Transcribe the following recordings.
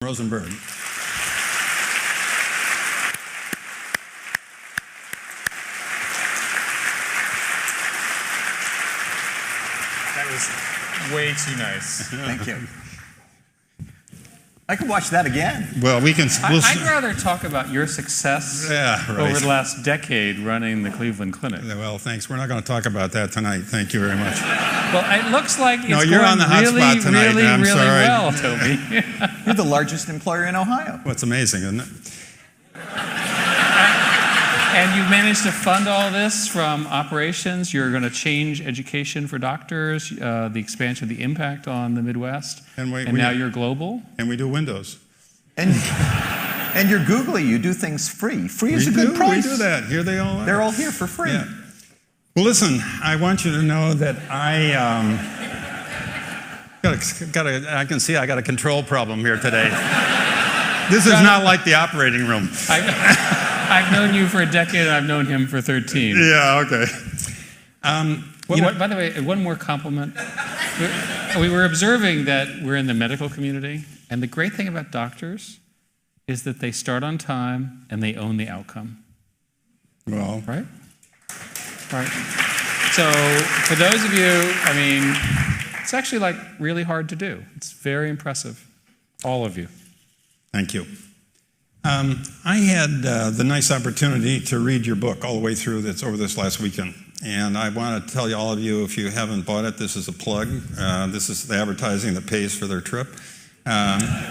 Rosenberg. That was way too nice. Thank you. I could watch that again. Well, we can. I'd rather talk about your success over the last decade running the Cleveland Clinic. Well, thanks. We're not going to talk about that tonight. Thank you very much. Well, it looks like it's you're on the hot really, spot tonight. really, I'm really sorry. well, Toby. You're the largest employer in Ohio. Well, it's amazing, isn't it? And you've managed to fund all this from operations. You're going to change education for doctors, the expansion of the impact on the Midwest, and now you're global. And we do Windows. And you're googly. You do things free. Free is a good price. We do that. Here they all are. They're all here for free. Yeah. Well, listen, I want you to know that I can see I got a control problem here today. This is not like the operating room. I've known you for a decade, and I've known him for 13. Yeah, okay. By the way, one more compliment. We were observing that we're in the medical community, and the great thing about doctors is that they start on time and they own the outcome. Well, right? Right. So for those of you, I mean, it's actually like really hard to do. It's very impressive, all of you. Thank you. I had the nice opportunity to read your book all the way through over this last weekend. And I want to tell you, all of you, if you haven't bought it, this is a plug. This is the advertising that pays for their trip. That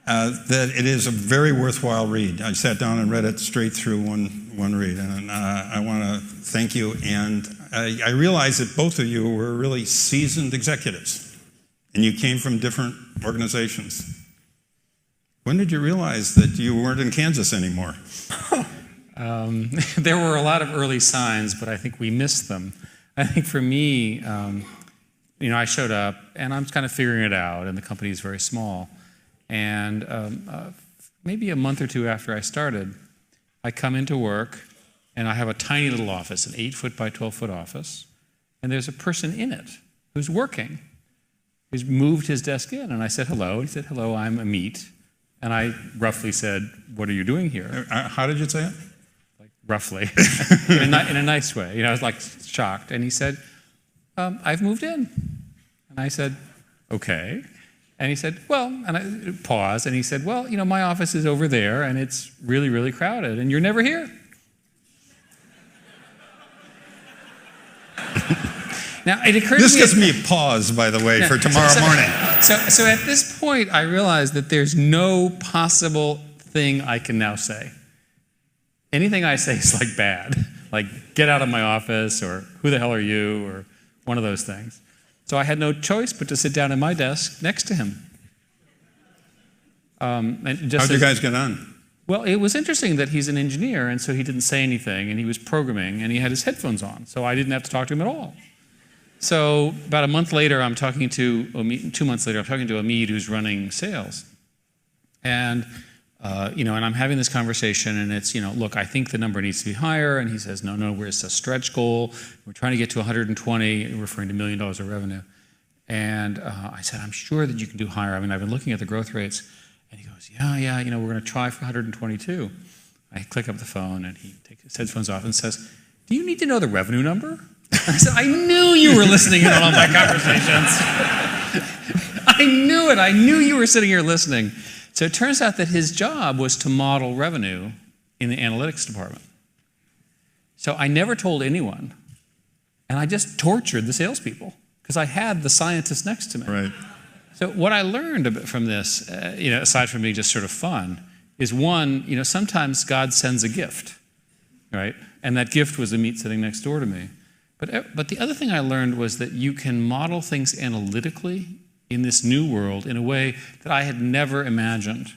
it is a very worthwhile read. I sat down and read it straight through one read. And I want to thank you. And I realize that both of you were really seasoned executives. And you came from different organizations. When did you realize that you weren't in Kansas anymore? There were a lot of early signs, but I think we missed them. I think for me, I showed up, and I'm kind of figuring it out, and the company is very small. And maybe a month or two after I started, I come into work, and I have a tiny little office, an 8-foot by 12-foot office, and there's a person in it who's working. He's moved his desk in, and I said, hello. He said, hello, I'm Amit. And I roughly said, what are you doing here? How did you say it? Like, roughly, in a nice way. I was like shocked. And he said, I've moved in. And I said, okay. And he said, well, and I paused, and he said, well, my office is over there, and it's really, really crowded, and you're never here. Now, it occurred to me... This gives me a pause, by the way, for tomorrow morning. So at this point, I realized that there's no possible thing I can now say. Anything I say is like bad, like get out of my office, or who the hell are you, or one of those things. So I had no choice but to sit down at my desk next to him. How'd you guys get on? Well, it was interesting that he's an engineer, and so he didn't say anything, and he was programming, and he had his headphones on, so I didn't have to talk to him at all. So about a month later, I'm talking to Amit, 2 months later, I'm talking to Amit, who's running sales. And, and I'm having this conversation, and it's, look, I think the number needs to be higher. And he says, no, it's a stretch goal. We're trying to get to 120, referring to $1 million of revenue. And I said, I'm sure that you can do higher. I mean, I've been looking at the growth rates. And he goes, yeah, we're going to try for 122. I click up the phone, and he takes his headphones off and says, do you need to know the revenue number? I said, I knew you were listening in on all my conversations. I knew it. I knew you were sitting here listening. So it turns out that his job was to model revenue in the analytics department. So I never told anyone, and I just tortured the salespeople because I had the scientists next to me. Right. So what I learned a bit from this, aside from being just sort of fun, is one, sometimes God sends a gift, right? And that gift was Amit sitting next door to me. But the other thing I learned was that you can model things analytically in this new world in a way that I had never imagined.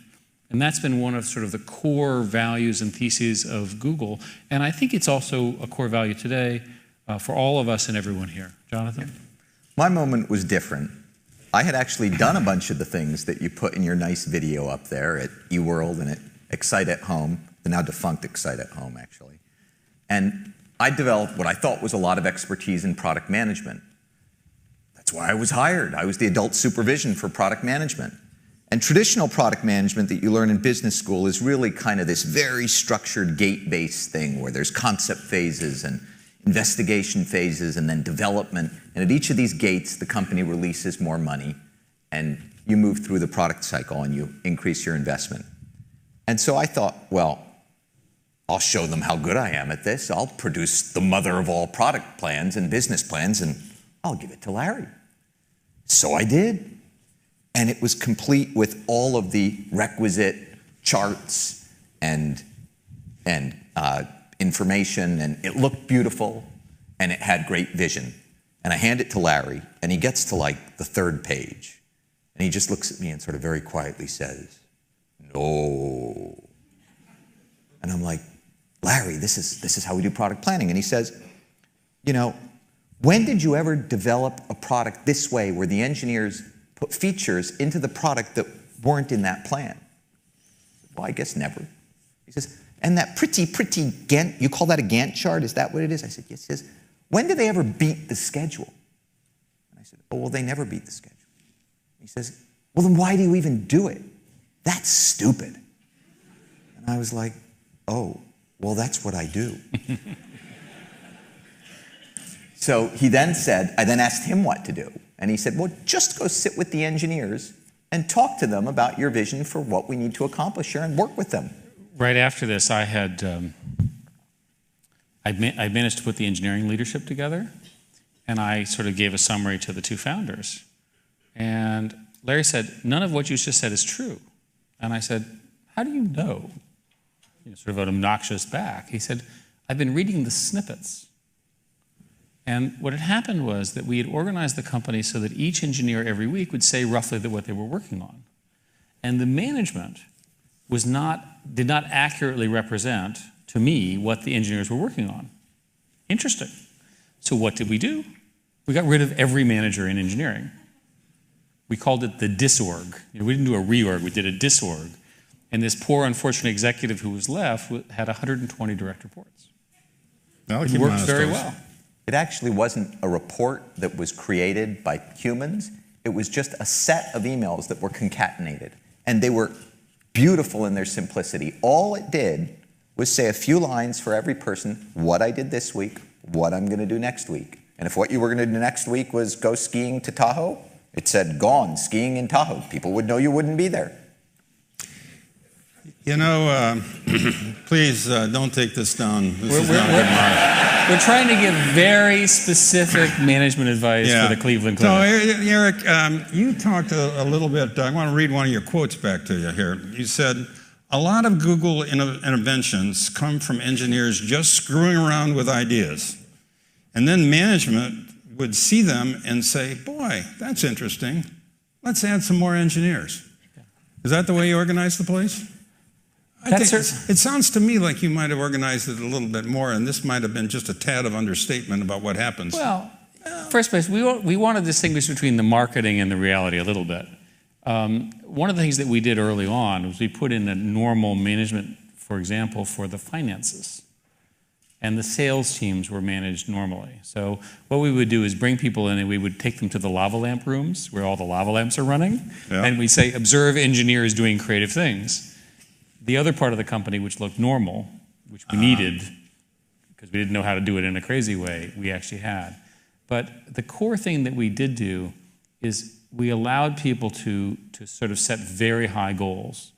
And that's been one of sort of the core values and theses of Google. And I think it's also a core value today for all of us and everyone here. Jonathan? My moment was different. I had actually done a bunch of the things that you put in your nice video up there at eWorld and at Excite at Home, the now defunct Excite at Home, actually. And I developed what I thought was a lot of expertise in product management. That's why I was hired. I was the adult supervision for product management. And traditional product management that you learn in business school is really kind of this very structured gate-based thing where there's concept phases and investigation phases and then development. And at each of these gates, the company releases more money and you move through the product cycle and you increase your investment. And so I thought, well, I'll show them how good I am at this. I'll produce the mother of all product plans and business plans and I'll give it to Larry. So I did. And it was complete with all of the requisite charts and information, and it looked beautiful, and it had great vision. And I hand it to Larry, and he gets to like the 3rd page, and he just looks at me and sort of very quietly says, "No." And I'm like, "Larry, this is how we do product planning." And he says, "You know, when did you ever develop a product this way where the engineers put features into the product that weren't in that plan?" Well, I guess never. He says, "And that pretty Gantt, you call that a Gantt chart? Is that what it is?" I said, "Yes." He says, "When did they ever beat the schedule?" And I said, "Oh, well, they never beat the schedule." He says, "Well, then why do you even do it? That's stupid." And I was like, "Oh, well, that's what I do." So he then said, I then asked him what to do. And he said, "Well, just go sit with the engineers and talk to them about your vision for what we need to accomplish here and work with them." Right after this, I managed to put the engineering leadership together, and I sort of gave a summary to the 2 founders. And Larry said, "None of what you just said is true." And I said, "How do you know?" Sort of an obnoxious back. He said, "I've been reading the snippets." And what had happened was that we had organized the company so that each engineer every week would say roughly what they were working on. And the management did not accurately represent to me what the engineers were working on. Interesting. So what did we do? We got rid of every manager in engineering. We called it the disorg. We didn't do a reorg, we did a disorg. And this poor, unfortunate executive who was left had 120 direct reports. It worked very well. It actually wasn't a report that was created by humans. It was just a set of emails that were concatenated. And they were beautiful in their simplicity. All it did was say a few lines for every person, what I did this week, what I'm going to do next week. And if what you were going to do next week was go skiing to Tahoe, it said, "Gone, skiing in Tahoe." People would know you wouldn't be there. You know, please don't take this down. This is not a good mark. We're trying to give very specific management advice for the Cleveland Clinic. So, Eric, you talked a little bit. I want to read one of your quotes back to you here. You said, "A lot of Google interventions come from engineers just screwing around with ideas. And then management would see them and say, 'Boy, that's interesting. Let's add some more engineers.'" Is that the way you organized the place? It sounds to me like you might have organized it a little bit more, and this might have been just a tad of understatement about what happens. Well, first place, we want to distinguish between the marketing and the reality a little bit. One of the things that we did early on was we put in a normal management, for example, for the finances. And the sales teams were managed normally. So what we would do is bring people in and we would take them to the lava lamp rooms where all the lava lamps are running. Yeah. And we say, "Observe engineers doing creative things." The other part of the company, which looked normal, which we needed, because we didn't know how to do it in a crazy way, we actually had. But the core thing that we did do is we allowed people to sort of set very high goals.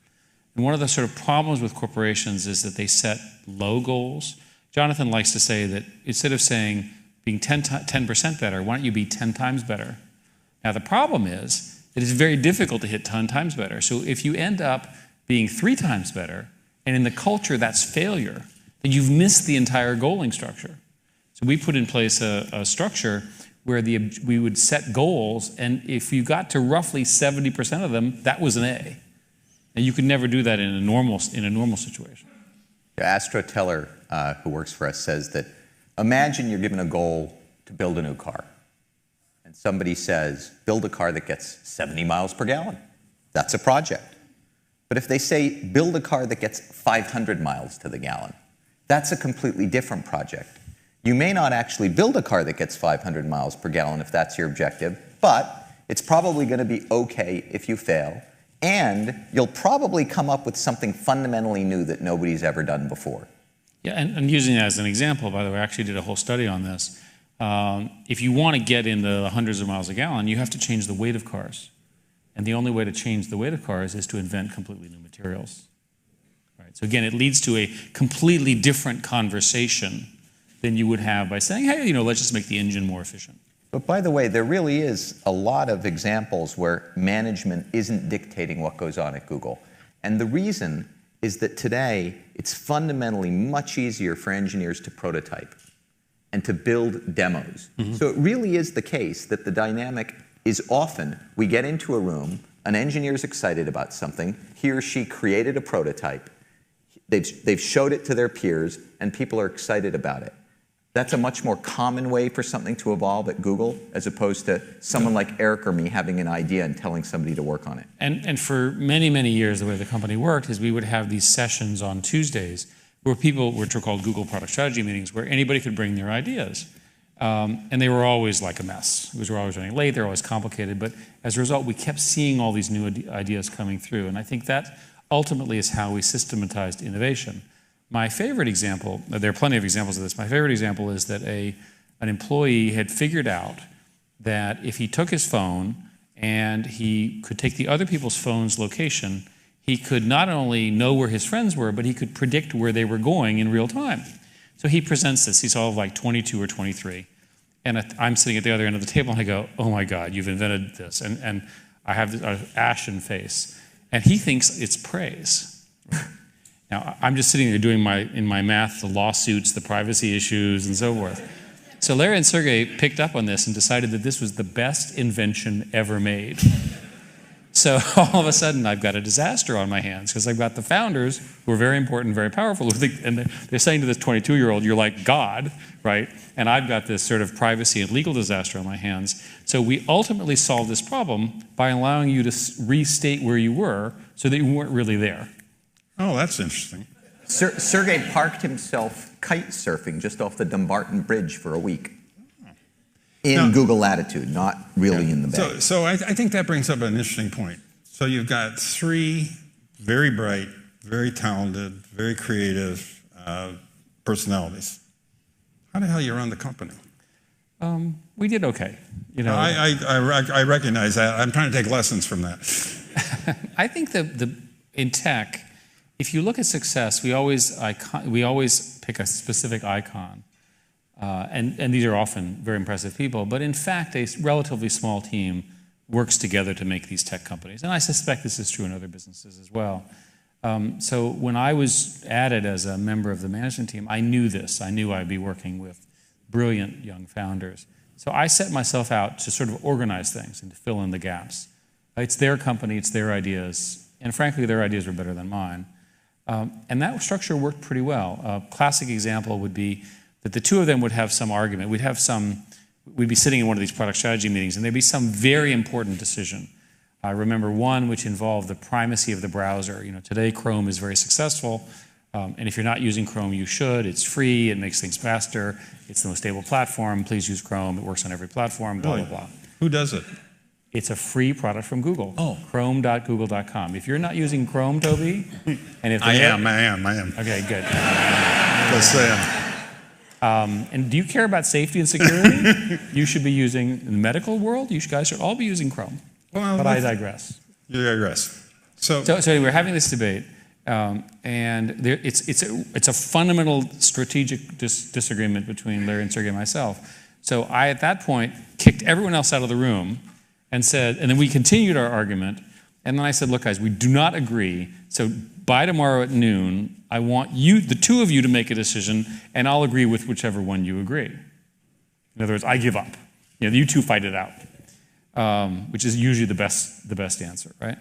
And one of the sort of problems with corporations is that they set low goals. Jonathan likes to say that instead of saying being 10% better, why don't you be 10 times better? Now the problem is that it's very difficult to hit 10 times better. So if you end up being 3 times better, and in the culture that's failure, then you've missed the entire goaling structure. So we put in place a structure where we would set goals, and if you got to roughly 70% of them, that was an A. And you could never do that in a normal situation. Astro Teller, who works for us, says that imagine you're given a goal to build a new car. And somebody says, build a car that gets 70 miles per gallon. That's a project. But if they say, build a car that gets 500 miles to the gallon, that's a completely different project. You may not actually build a car that gets 500 miles per gallon if that's your objective, but it's probably going to be okay if you fail, And you'll probably come up with something fundamentally new that nobody's ever done before. Yeah, and using that as an example, by the way, I actually did a whole study on this. If you want to get in the hundreds of miles a gallon, you have to change the weight of cars. And the only way to change the weight of cars is to invent completely new materials. Right? So again, it leads to a completely different conversation than you would have by saying, hey, let's just make the engine more efficient. But by the way, there really is a lot of examples where management isn't dictating what goes on at Google. And the reason is that today, it's fundamentally much easier for engineers to prototype and to build demos. So it really is the case that the dynamic is often, we get into a room, an engineer's excited about something, he or she created a prototype, they've showed it to their peers, and people are excited about it. That's a much more common way for something to evolve at Google, as opposed to someone like Eric or me having an idea and telling somebody to work on it. And for many, many years, the way the company worked is we would have these sessions on Tuesdays where people, which were called Google Product Strategy meetings, where anybody could bring their ideas. And they were always like a mess. We were always running late, they were always complicated, but as a result, we kept seeing all these new ideas coming through. And I think that ultimately is how we systematized innovation. My favorite example, there are plenty of examples of this, my favorite example is that an employee had figured out that if he took his phone and he could take the other people's phone's location, he could not only know where his friends were, but he could predict where they were going in real time. So he presents this, he's all like 22 or 23, and I'm sitting at the other end of the table and I go, oh my God, you've invented this, and I have this ashen face, and he thinks it's praise. Now, I'm just sitting there doing in my math, the lawsuits, the privacy issues, and so forth. So Larry and Sergey picked up on this and decided that this was the best invention ever made. So all of a sudden, I've got a disaster on my hands, because I've got the founders, who are very important, very powerful, and they're saying to this 22-year-old, you're like God, right? And I've got this sort of privacy and legal disaster on my hands. So we ultimately solved this problem by allowing you to restate where you were so that you weren't really there. Oh, that's interesting. Sergey parked himself kite surfing just off the Dumbarton Bridge for a week. In Google Latitude, not really in the bay. So I think that brings up an interesting point. So you've got three very bright, very talented, very creative personalities. How the hell you run the company? We did okay. I recognize that. I'm trying to take lessons from that. I think in tech, if you look at success, we always pick a specific icon. And these are often very impressive people, but in fact, a relatively small team works together to make these tech companies. And I suspect this is true in other businesses as well. So when I was added as a member of the management team, I knew this. I knew I'd be working with brilliant young founders. So I set myself out to sort of organize things and to fill in the gaps. It's their company, it's their ideas, and frankly, their ideas were better than mine. And that structure worked pretty well. A classic example would be that the two of them would have some argument. We'd be sitting in one of these product strategy meetings, and there'd be some very important decision. I remember one which involved the primacy of the browser. Today Chrome is very successful, and if you're not using Chrome, you should. It's free, it makes things faster, it's the most stable platform, please use Chrome, it works on every platform, blah, blah, blah. Who does it? It's a free product from Google. Oh. Chrome.google.com. If you're not using Chrome, Toby, and if I am. Okay, good. Just saying. And do you care about safety and security? You should be using, in the medical world, you guys should all be using Chrome. Well, but I digress. You digress. So anyway, we're having this debate, and it's a fundamental strategic disagreement between Larry and Sergey and myself. So I, at that point, kicked everyone else out of the room and said, and then we continued our argument, and then I said, look, guys, we do not agree, so by tomorrow at noon, I want you, the two of you, to make a decision, and I'll agree with whichever one you agree. In other words, I give up. You two fight it out, which is usually the best answer, right?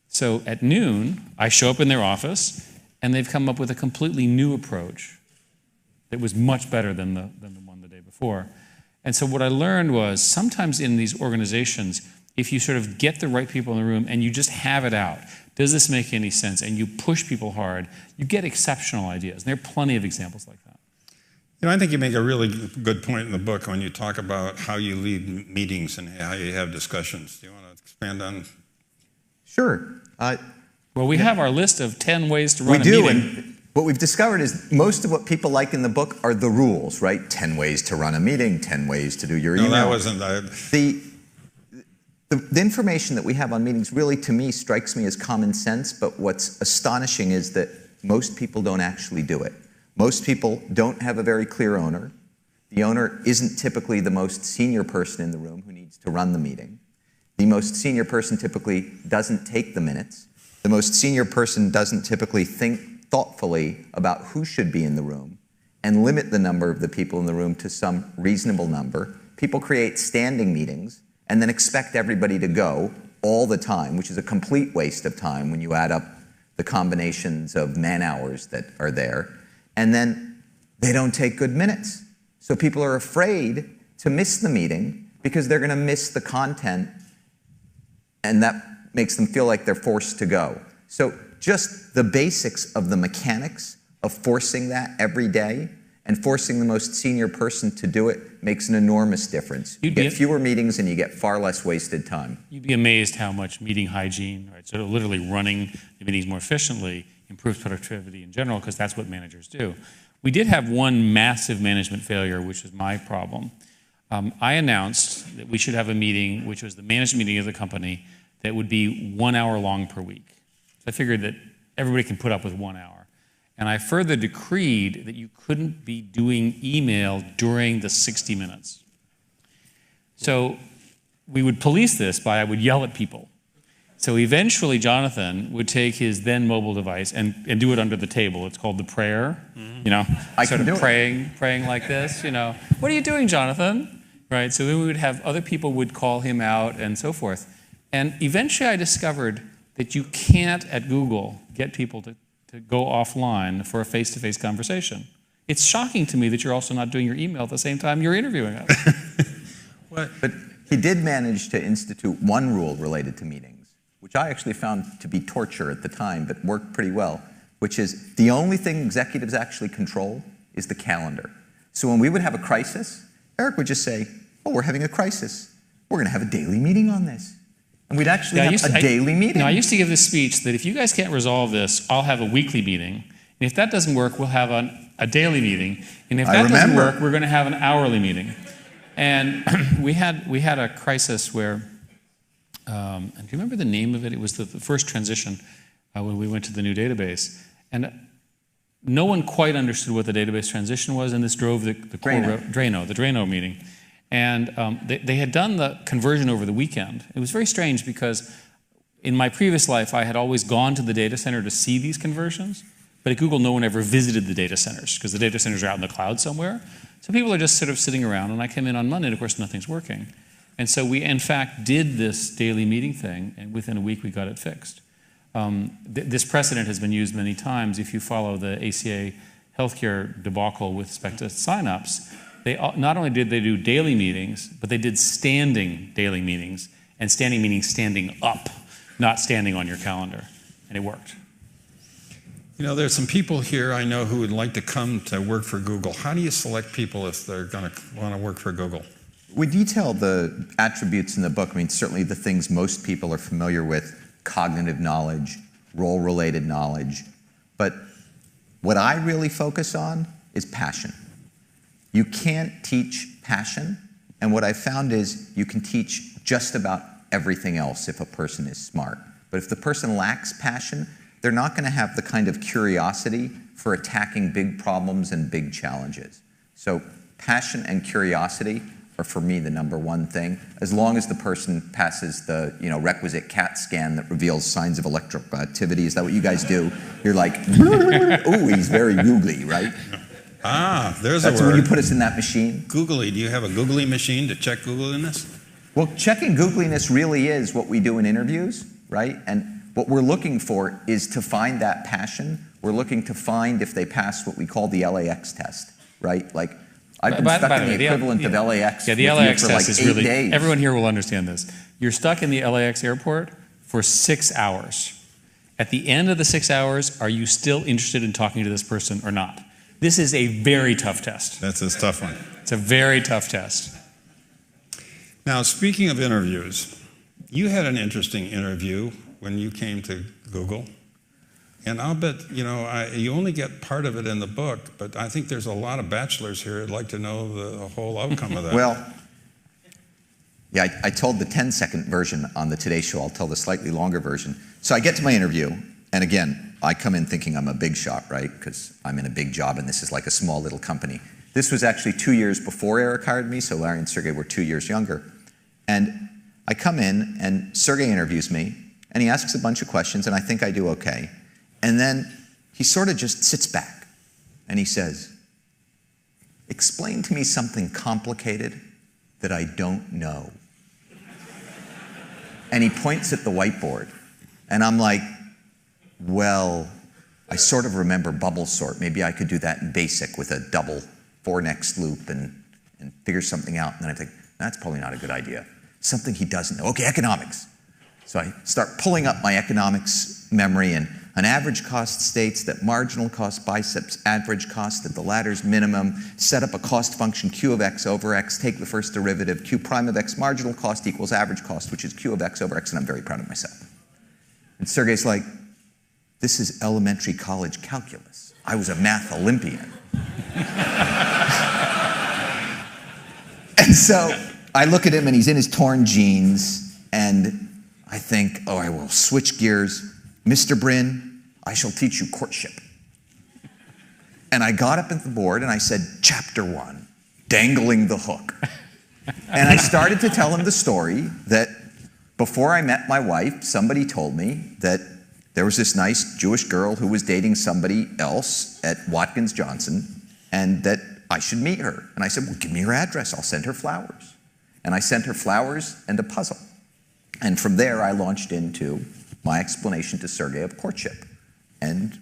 So at noon, I show up in their office, and they've come up with a completely new approach that was much better than the one the day before. And so what I learned was sometimes in these organizations, if you sort of get the right people in the room and you just have it out, does this make any sense? And you push people hard, you get exceptional ideas. And there are plenty of examples like that. I think you make a really good point in the book when you talk about how you lead meetings and how you have discussions. Do you want to expand on? Sure. Well, we have our list of 10 ways to We run a do, meeting. and what we've discovered is most of what people like in the book are the rules, right? 10 ways to run a meeting, 10 ways to do your email. No, that wasn't. The information that we have on meetings really, to me, strikes me as common sense, but what's astonishing is that most people don't actually do it. Most people don't have a very clear owner. The owner isn't typically the most senior person in the room who needs to run the meeting. The most senior person typically doesn't take the minutes. The most senior person doesn't typically think thoughtfully about who should be in the room and limit the number of the people in the room to some reasonable number. People create standing meetings and then expect everybody to go all the time, which is a complete waste of time when you add up the combinations of man-hours that are there. And then they don't take good minutes. So people are afraid to miss the meeting because they're going to miss the content, and that makes them feel like they're forced to go. So just the basics of the mechanics of forcing that every day and forcing the most senior person to do it makes an enormous difference. You get fewer meetings and you get far less wasted time. You'd be amazed how much meeting hygiene, right? So literally running the meetings more efficiently improves productivity in general, because that's what managers do. We did have one massive management failure, which was my problem. I announced that we should have a meeting, which was the management meeting of the company, that would be 1 hour long per week. So I figured that everybody can put up with 1 hour. And I further decreed that you couldn't be doing email during the 60 minutes. So we would police this by, I would yell at people. So eventually Jonathan would take his then mobile device and do it under the table. It's called the prayer, you know, sort of praying like this, you know. What are you doing, Jonathan? Right, so then we would have other people would call him out and so forth. And eventually I discovered that you can't, at Google, get people to go offline for a face-to-face conversation. It's shocking to me that you're also not doing your email at the same time you're interviewing us. But he did manage to institute one rule related to meetings, which I actually found to be torture at the time, but worked pretty well, which is the only thing executives actually control is the calendar. So when we would have a crisis, Eric would just say, oh, we're having a crisis. We're going to have a daily meeting on this. And we'd actually have a daily meeting. I used to give this speech that if you guys can't resolve this, I'll have a weekly meeting. And if that doesn't work, we'll have a daily meeting. And if that doesn't work, we're going to have an hourly meeting. And we had a crisis where, and do you remember the name of it? It was the first transition when we went to the new database. And no one quite understood what the database transition was, and this drove the Drano meeting. And they had done the conversion over the weekend. It was very strange because in my previous life, I had always gone to the data center to see these conversions, but at Google, no one ever visited the data centers because the data centers are out in the cloud somewhere. So people are just sort of sitting around, and I came in on Monday, and of course, nothing's working. And so we, in fact, did this daily meeting thing, and within a week, we got it fixed. This precedent has been used many times. If you follow the ACA healthcare debacle with respect to signups, they not only did they do daily meetings, but they did standing daily meetings, and standing meaning standing up, not standing on your calendar, and it worked. You know, there's some people here I know who would like to come to work for Google. How do you select people if they're going to want to work for Google? We detail the attributes in the book. I mean, certainly the things most people are familiar with: cognitive knowledge, role-related knowledge. But what I really focus on is passion. You can't teach passion, and what I found is you can teach just about everything else if a person is smart. But if the person lacks passion, they're not going to have the kind of curiosity for attacking big problems and big challenges. So passion and curiosity are, for me, the number1 thing. As long as the person passes the requisite CAT scan that reveals signs of electrical activity. Is that what you guys do? You're like, ooh, he's very googly, right? Ah, there's a word. That's when you put us in that machine. Googly. Do you have a googly machine to check googliness? Well, checking googliness really is what we do in interviews, right? And what we're looking for is to find that passion. We're looking to find if they pass what we call the LAX test, right? Like, I've been stuck in the equivalent of LAX the LAX for test like is 8 really, days. everyone here will understand this. You're stuck in the LAX airport for 6 hours. At the end of the 6 hours, are you still interested in talking to this person or not? This is a very tough test. That's a tough one. It's a very tough test. Now, speaking of interviews, you had an interesting interview when you came to Google. And I'll bet, you only get part of it in the book, but I think there's a lot of bachelors here who'd like to know the whole outcome of that. Well, yeah, I told the 10-second version on the Today Show. I'll tell the slightly longer version. So I get to my interview, and again, I come in thinking I'm a big shot, right? Because I'm in a big job, and this is like a small little company. This was actually 2 years before Eric hired me, so Larry and Sergey were 2 years younger. And I come in, and Sergey interviews me, and he asks a bunch of questions, and I think I do okay. And then he sort of just sits back, and he says, "Explain to me something complicated that I don't know." And he points at the whiteboard, and I'm like, well, I sort of remember bubble sort. Maybe I could do that in BASIC with a double 4 next loop and figure something out. And then I think, that's probably not a good idea. Something he doesn't know. Okay, economics. So I start pulling up my economics memory, and an average cost states that marginal cost biceps average cost at the latter's minimum, set up a cost function Q of x over x, take the first derivative, Q prime of x marginal cost equals average cost, which is Q of x over x, and I'm very proud of myself. And Sergey's like, this is elementary college calculus. I was a math Olympian. And so I look at him, and he's in his torn jeans, and I think, oh, I will switch gears. Mr. Brin, I shall teach you courtship. And I got up at the board, and I said, chapter 1, dangling the hook. And I started to tell him the story that before I met my wife, somebody told me that there was this nice Jewish girl who was dating somebody else at Watkins Johnson, and that I should meet her. And I said, well, give me her address. I'll send her flowers. And I sent her flowers and a puzzle. And from there, I launched into my explanation to Sergey of courtship. And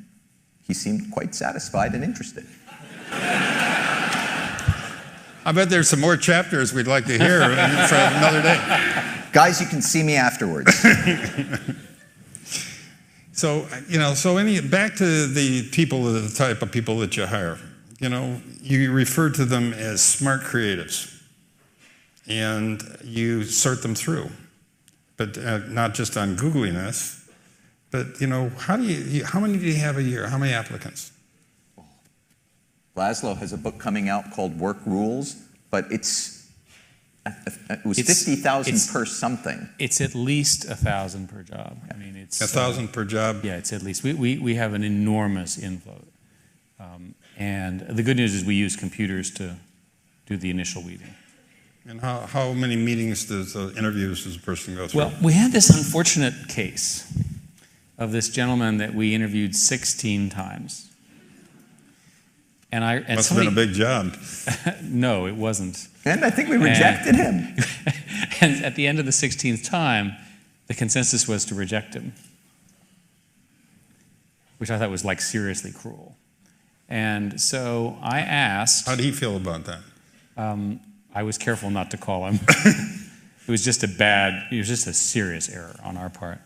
he seemed quite satisfied and interested. I bet there's some more chapters we'd like to hear for another day. Guys, you can see me afterwards. So, back to the people, the type of people that you hire. You refer to them as smart creatives, and you sort them through. But not just on Googliness, but how many do you have a year? How many applicants? Laszlo has a book coming out called Work Rules, but it was 50,000 per something. It's at least 1,000 per job. I mean, it's 1,000 per job. Yeah, it's at least. We have an enormous inflow, and the good news is we use computers to do the initial weeding. And how many meetings interviews does a person go through? Well, we had this unfortunate case of this gentleman that we interviewed 16 times. And must have been a big job. No, it wasn't. And I think we rejected him. And at the end of the 16th time, the consensus was to reject him, which I thought was like seriously cruel. And so I asked. How did he feel about that? I was careful not to call him. It was just a serious error on our part.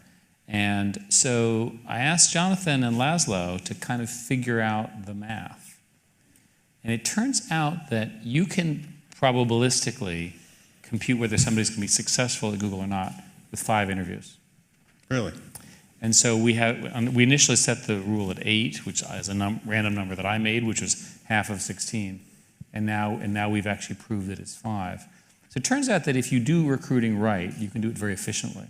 And so I asked Jonathan and Laszlo to kind of figure out the math. And it turns out that you can probabilistically compute whether somebody's going to be successful at Google or not with 5 interviews. Really? And so we initially set the rule at 8, which is a random number that I made, which was half of 16. And now we've actually proved that it's 5. So it turns out that if you do recruiting right, you can do it very efficiently.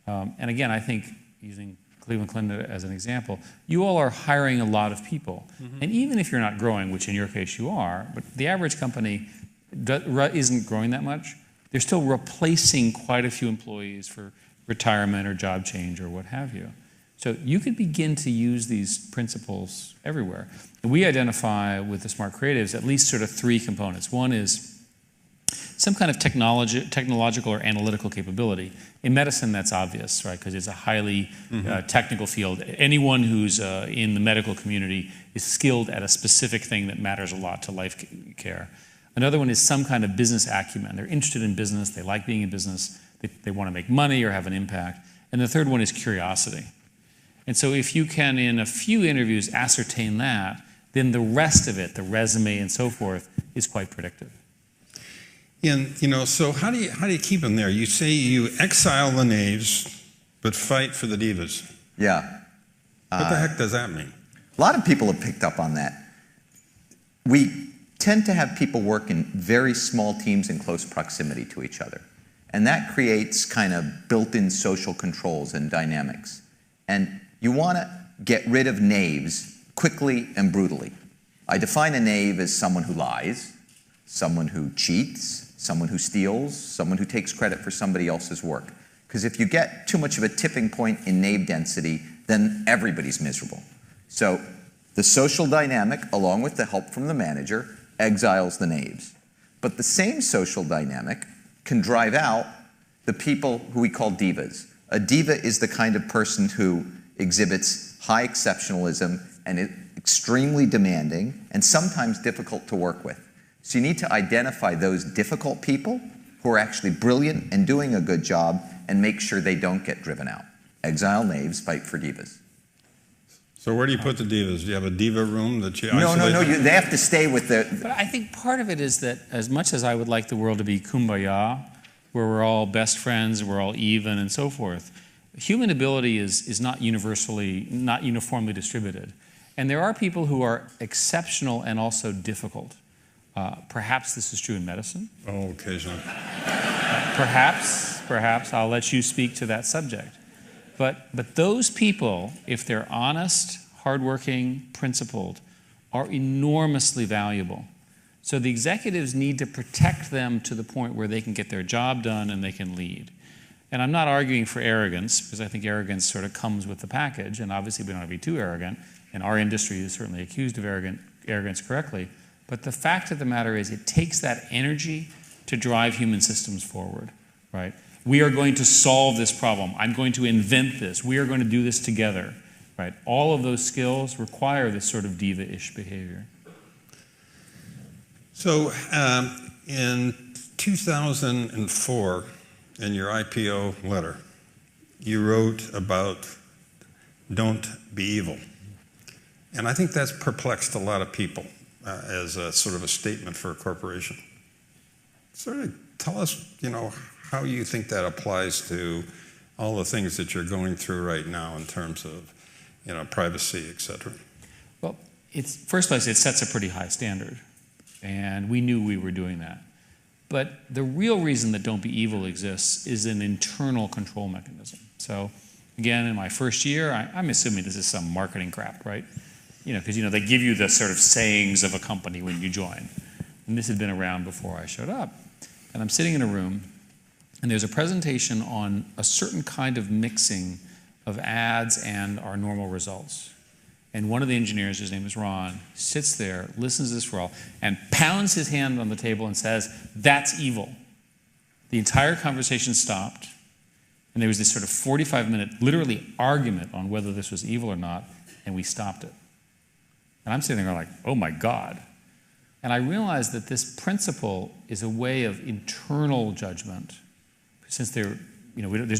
And again, I think using Cleveland Clinic as an example, you all are hiring a lot of people. Mm-hmm. And even if you're not growing, which in your case you are, but the average company isn't growing that much, they're still replacing quite a few employees for retirement or job change or what have you. So you could begin to use these principles everywhere. And we identify with the smart creatives at least sort of 3 components. One is some kind of technological or analytical capability. In medicine, that's obvious, right? Because it's a highly technical field. Anyone who's in the medical community is skilled at a specific thing that matters a lot to life care. Another one is some kind of business acumen. They're interested in business. They like being in business. They want to make money or have an impact. And the third one is curiosity. And so if you can, in a few interviews, ascertain that, then the rest of it, the resume and so forth, is quite predictive. And, so how do you keep them there? You say you exile the knaves, but fight for the divas. Yeah. What the heck does that mean? A lot of people have picked up on that. We tend to have people work in very small teams in close proximity to each other. And that creates kind of built-in social controls and dynamics. And you want to get rid of knaves quickly and brutally. I define a knave as someone who lies, someone who cheats, someone who steals, someone who takes credit for somebody else's work. Because if you get too much of a tipping point in knave density, then everybody's miserable. So the social dynamic, along with the help from the manager, exiles the knaves. But the same social dynamic can drive out the people who we call divas. A diva is the kind of person who exhibits high exceptionalism and is extremely demanding and sometimes difficult to work with. So you need to identify those difficult people who are actually brilliant and doing a good job and make sure they don't get driven out. Exile knaves, fight for divas. So where do you put the divas? Do you have a diva room that you No, isolate? no, no. They have to stay with the... But I think part of it is that as much as I would like the world to be kumbaya, where we're all best friends, we're all even and so forth, human ability is not uniformly distributed. And there are people who are exceptional and also difficult. Perhaps this is true in medicine. Oh, occasionally. Perhaps I'll let you speak to that subject. But those people, if they're honest, hardworking, principled, are enormously valuable. So the executives need to protect them to the point where they can get their job done and they can lead. And I'm not arguing for arrogance, because I think arrogance sort of comes with the package, and obviously we don't want to be too arrogant, and our industry is certainly accused of arrogance correctly. But the fact of the matter is it takes that energy to drive human systems forward, right? We are going to solve this problem. I'm going to invent this. We are going to do this together, right? All of those skills require this sort of diva-ish behavior. So in 2004, in your IPO letter, you wrote about don't be evil. And I think that's perplexed a lot of people as a sort of a statement for a corporation. Sort of tell us, how you think that applies to all the things that you're going through right now in terms of, privacy, et cetera. Well, first place, it sets a pretty high standard. And we knew we were doing that. But the real reason that Don't Be Evil exists is an internal control mechanism. So again, in my first year, I'm assuming this is some marketing crap, right? Because they give you the sort of sayings of a company when you join. And this had been around before I showed up. And I'm sitting in a room, and there's a presentation on a certain kind of mixing of ads and our normal results. And one of the engineers, his name is Ron, sits there, listens to this for all, and pounds his hand on the table and says, "That's evil." The entire conversation stopped, and there was this sort of 45-minute, literally argument on whether this was evil or not, and we stopped it. And I'm sitting there like, oh my God. And I realized that this principle is a way of internal judgment, since there's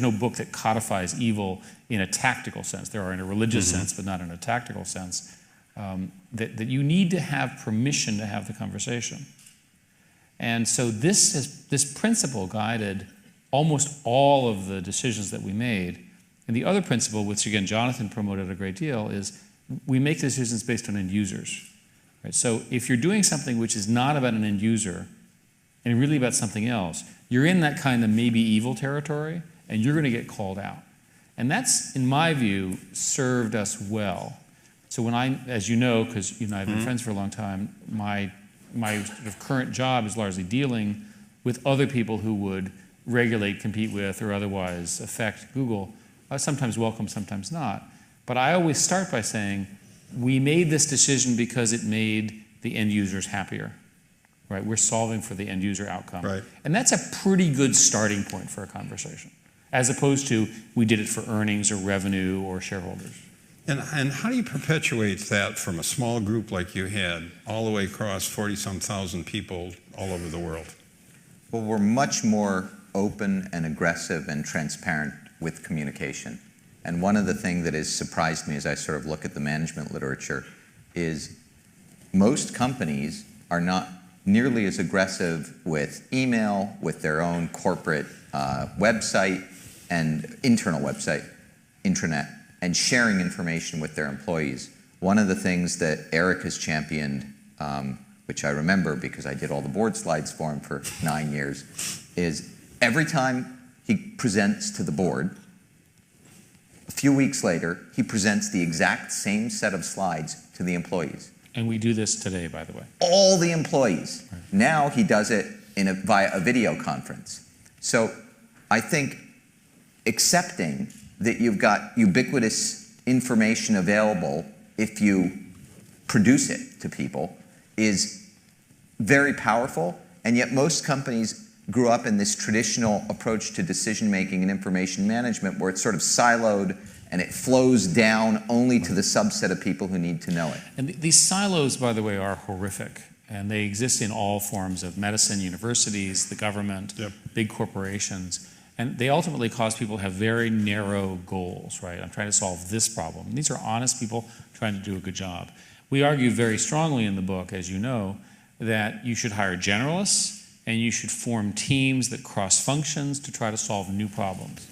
no book that codifies evil in a tactical sense. There are in a religious sense, but not in a tactical sense. That you need to have permission to have the conversation. And so this principle guided almost all of the decisions that we made. And the other principle, which again Jonathan promoted a great deal, is we make decisions based on end users. Right? So if you're doing something which is not about an end user and really about something else, you're in that kind of maybe evil territory, and you're going to get called out. And that's, in my view, served us well. So when as you know, because you and I have been friends for a long time, my sort of current job is largely dealing with other people who would regulate, compete with, or otherwise affect Google. Sometimes welcome, sometimes not. But I always start by saying, we made this decision because it made the end users happier. Right? We're solving for the end user outcome. Right. And that's a pretty good starting point for a conversation, as opposed to we did it for earnings or revenue or shareholders. And how do you perpetuate that from a small group like you had all the way across 40-some thousand people all over the world? Well, we're much more open and aggressive and transparent with communication. And one of the things that has surprised me as I sort of look at the management literature is most companies are not nearly as aggressive with email, with their own corporate website and internal website, intranet and sharing information with their employees. One of the things that Eric has championed, which I remember because I did all the board slides for him for 9 years, is every time he presents to the board, a few weeks later, he presents the exact same set of slides to the employees. And we do this today, by the way. All the employees. Right. Now he does it via a video conference. So I think accepting that you've got ubiquitous information available if you produce it to people is very powerful, and yet most companies grew up in this traditional approach to decision-making and information management where it's sort of siloed and it flows down only to the subset of people who need to know it. And these silos, by the way, are horrific, and they exist in all forms of medicine, universities, the government, big corporations. And they ultimately cause people to have very narrow goals, right? I'm trying to solve this problem. And these are honest people trying to do a good job. We argue very strongly in the book, as you know, that you should hire generalists and you should form teams that cross functions to try to solve new problems.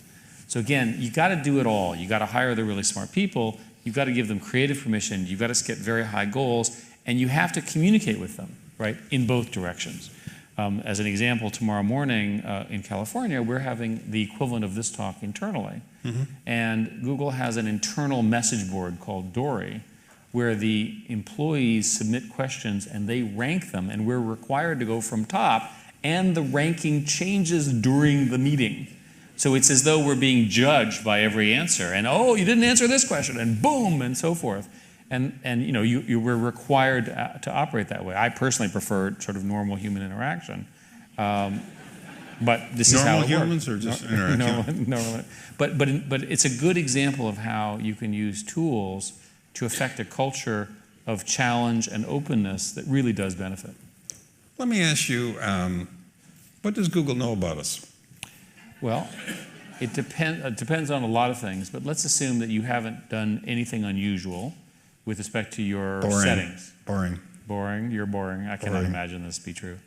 So again, you got to do it all. You got to hire the really smart people. You've got to give them creative permission. You've got to set very high goals, and you have to communicate with them, right, in both directions. As an example, tomorrow morning in California, we're having the equivalent of this talk internally. And Google has an internal message board called Dory, where the employees submit questions and they rank them, and we're required to go from top, and the ranking changes during the meeting. So it's as though we're being judged by every answer, and oh, you didn't answer this question, and boom, and so forth. And you know, we're required to operate that way. I personally prefer sort of normal human interaction, but this is how it works. Normal humans or just interaction? Normal. But it's a good example of how you can use tools to affect a culture of challenge and openness that really does benefit. Let me ask you, what does Google know about us? Well, it depends on a lot of things, but let's assume that you haven't done anything unusual with respect to your settings. Boring. You're boring. I cannot imagine this to be true.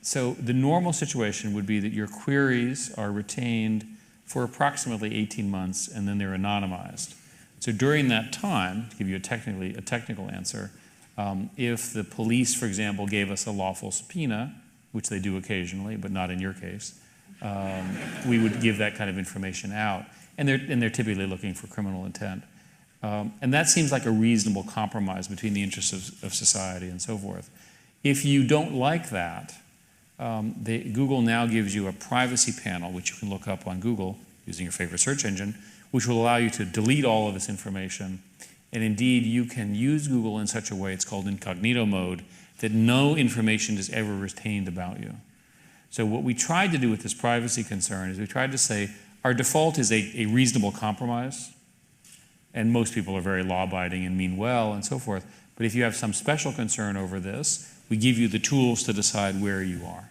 So the normal situation would be that your queries are retained for approximately 18 months, and then they're anonymized. So during that time, to give you a technical answer, if the police, for example, gave us a lawful subpoena, which they do occasionally, but not in your case, we would give that kind of information out. And they're typically looking for criminal intent. And that seems like a reasonable compromise between the interests of society and so forth. If you don't like that, Google now gives you a privacy panel, which you can look up on Google using your favorite search engine, which will allow you to delete all of this information. And indeed, you can use Google in such a way, it's called incognito mode, that no information is ever retained about you. So what we tried to do with this privacy concern is we tried to say our default is a reasonable compromise, and most people are very law-abiding and mean well and so forth. But if you have some special concern over this, we give you the tools to decide where you are.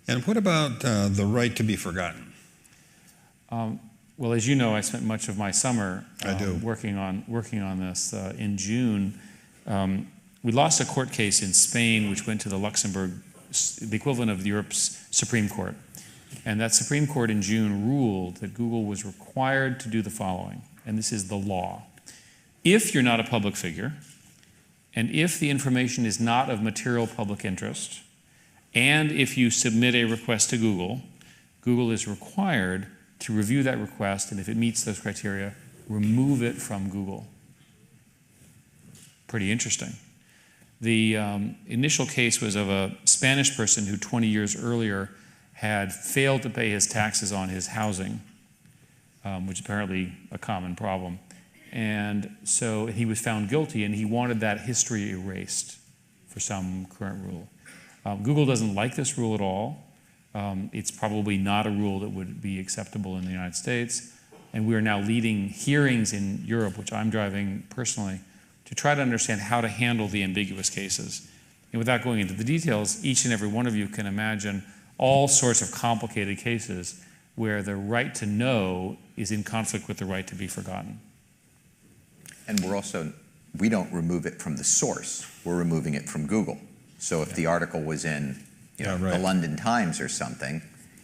And what about the right to be forgotten? Well, as you know, I spent much of my summer working on this. In June, we lost a court case in Spain, which went to the Luxembourg, the equivalent of Europe's Supreme Court. And that Supreme Court in June ruled that Google was required to do the following, and this is the law. If you're not a public figure, and if the information is not of material public interest, and if you submit a request to Google, Google is required to review that request, and if it meets those criteria, remove it from Google. Pretty interesting. The initial case was of a Spanish person who 20 years earlier had failed to pay his taxes on his housing, which is apparently a common problem. And so he was found guilty, and he wanted that history erased for some current rule. Google doesn't like this rule at all. It's probably not a rule that would be acceptable in the United States. And we are now leading hearings in Europe, which I'm driving personally, to try to understand how to handle the ambiguous cases. And without going into the details, each and every one of you can imagine all sorts of complicated cases where the right to know is in conflict with the right to be forgotten. And we don't remove it from the source. We're removing it from Google. So if the article was in the London Times or something,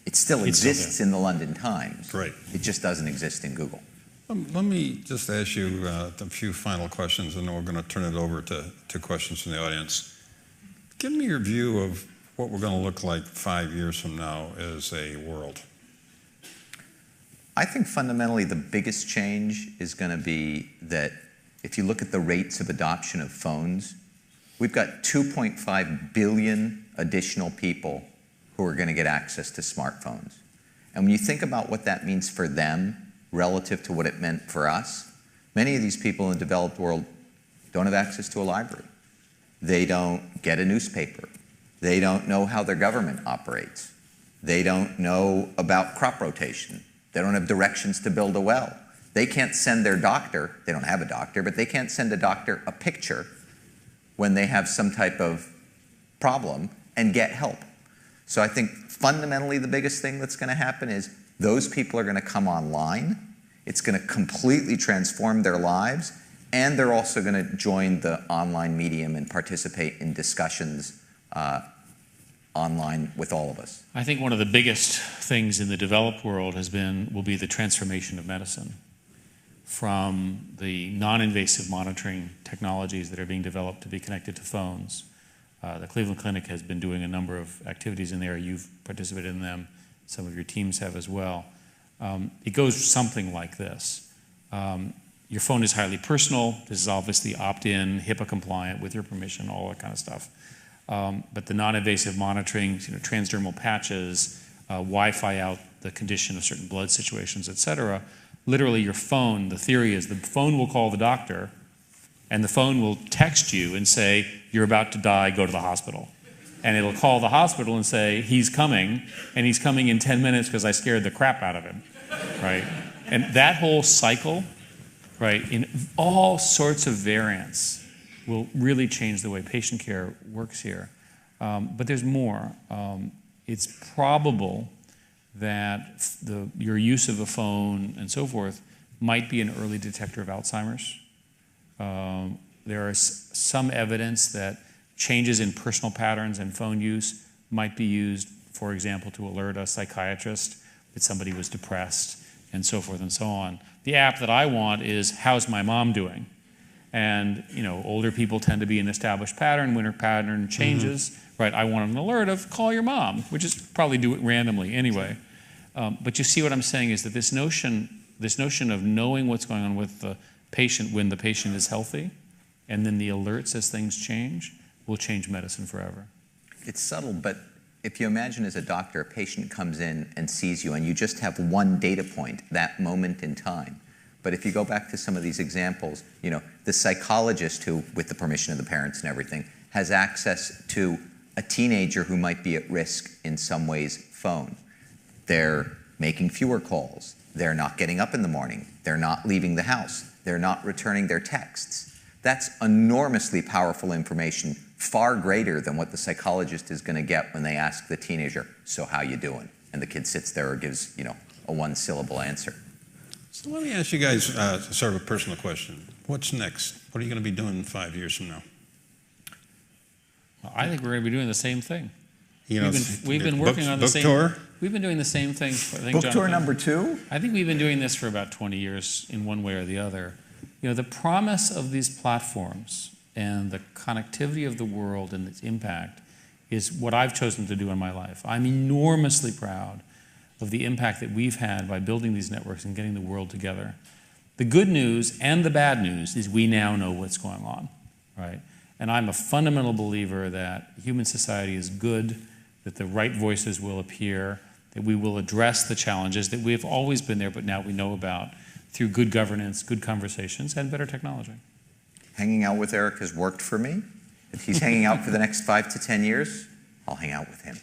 It still It's still exists in the London Times. Right. It just doesn't exist in Google. Let me just ask you a few final questions, and then we're going to turn it over to questions from the audience. Give me your view of what we're going to look like 5 years from now as a world. I think fundamentally the biggest change is going to be that if you look at the rates of adoption of phones, we've got 2.5 billion additional people who are going to get access to smartphones. And when you think about what that means for them relative to what it meant for us, many of these people in the developed world don't have access to a library. They don't get a newspaper. They don't know how their government operates. They don't know about crop rotation. They don't have directions to build a well. They can't send their doctor, they don't have a doctor, but they can't send a doctor a picture when they have some type of problem and get help. So I think fundamentally the biggest thing that's going to happen is those people are going to come online. It's going to completely transform their lives, and they're also going to join the online medium and participate in discussions online with all of us. I think one of the biggest things in the developed world will be the transformation of medicine from the non-invasive monitoring technologies that are being developed to be connected to phones. The Cleveland Clinic has been doing a number of activities in there. You've participated in them. Some of your teams have as well. It goes something like this. Your phone is highly personal. This is obviously opt-in, HIPAA compliant, with your permission, all that kind of stuff. But the non-invasive monitoring, transdermal patches, Wi-Fi out the condition of certain blood situations, et cetera. Literally your phone, the theory is the phone will call the doctor and the phone will text you and say, you're about to die, go to the hospital. And it'll call the hospital and say, he's coming, and he's coming in 10 minutes because I scared the crap out of him, right? And that whole cycle, right, in all sorts of variants will really change the way patient care works here. But there's more. It's probable that your use of a phone and so forth might be an early detector of Alzheimer's. There is some evidence that changes in personal patterns and phone use might be used, for example, to alert a psychiatrist that somebody was depressed and so forth and so on. The app that I want is, how's my mom doing? And older people tend to be an established pattern. When her pattern changes, right? I want an alert of call your mom, which is probably do it randomly anyway. But you see what I'm saying is that this notion of knowing what's going on with the patient when the patient is healthy, and then the alerts as things change, will change medicine forever. It's subtle, but if you imagine as a doctor, a patient comes in and sees you, and you just have one data point, that moment in time. But if you go back to some of these examples, the psychologist who, with the permission of the parents and everything, has access to a teenager who might be at risk in some ways, phone. They're making fewer calls. They're not getting up in the morning. They're not leaving the house. They're not returning their texts. That's enormously powerful information, far greater than what the psychologist is going to get when they ask the teenager, so how you doing? And the kid sits there or gives, a one-syllable answer. So let me ask you guys sort of a personal question. What's next? What are you going to be doing 5 years from now? Well, I think we're going to be doing the same thing. We've been working on the same. Book tour? We've been doing the same thing. Book tour number 2? I think we've been doing this for about 20 years in one way or the other. The promise of these platforms and the connectivity of the world and its impact is what I've chosen to do in my life. I'm enormously proud of the impact that we've had by building these networks and getting the world together. The good news and the bad news is we now know what's going on, right? And I'm a fundamental believer that human society is good, that the right voices will appear, that we will address the challenges that we have always been there, but now we know about through good governance, good conversations, and better technology. Hanging out with Eric has worked for me. If he's hanging out for the next 5 to 10 years, I'll hang out with him.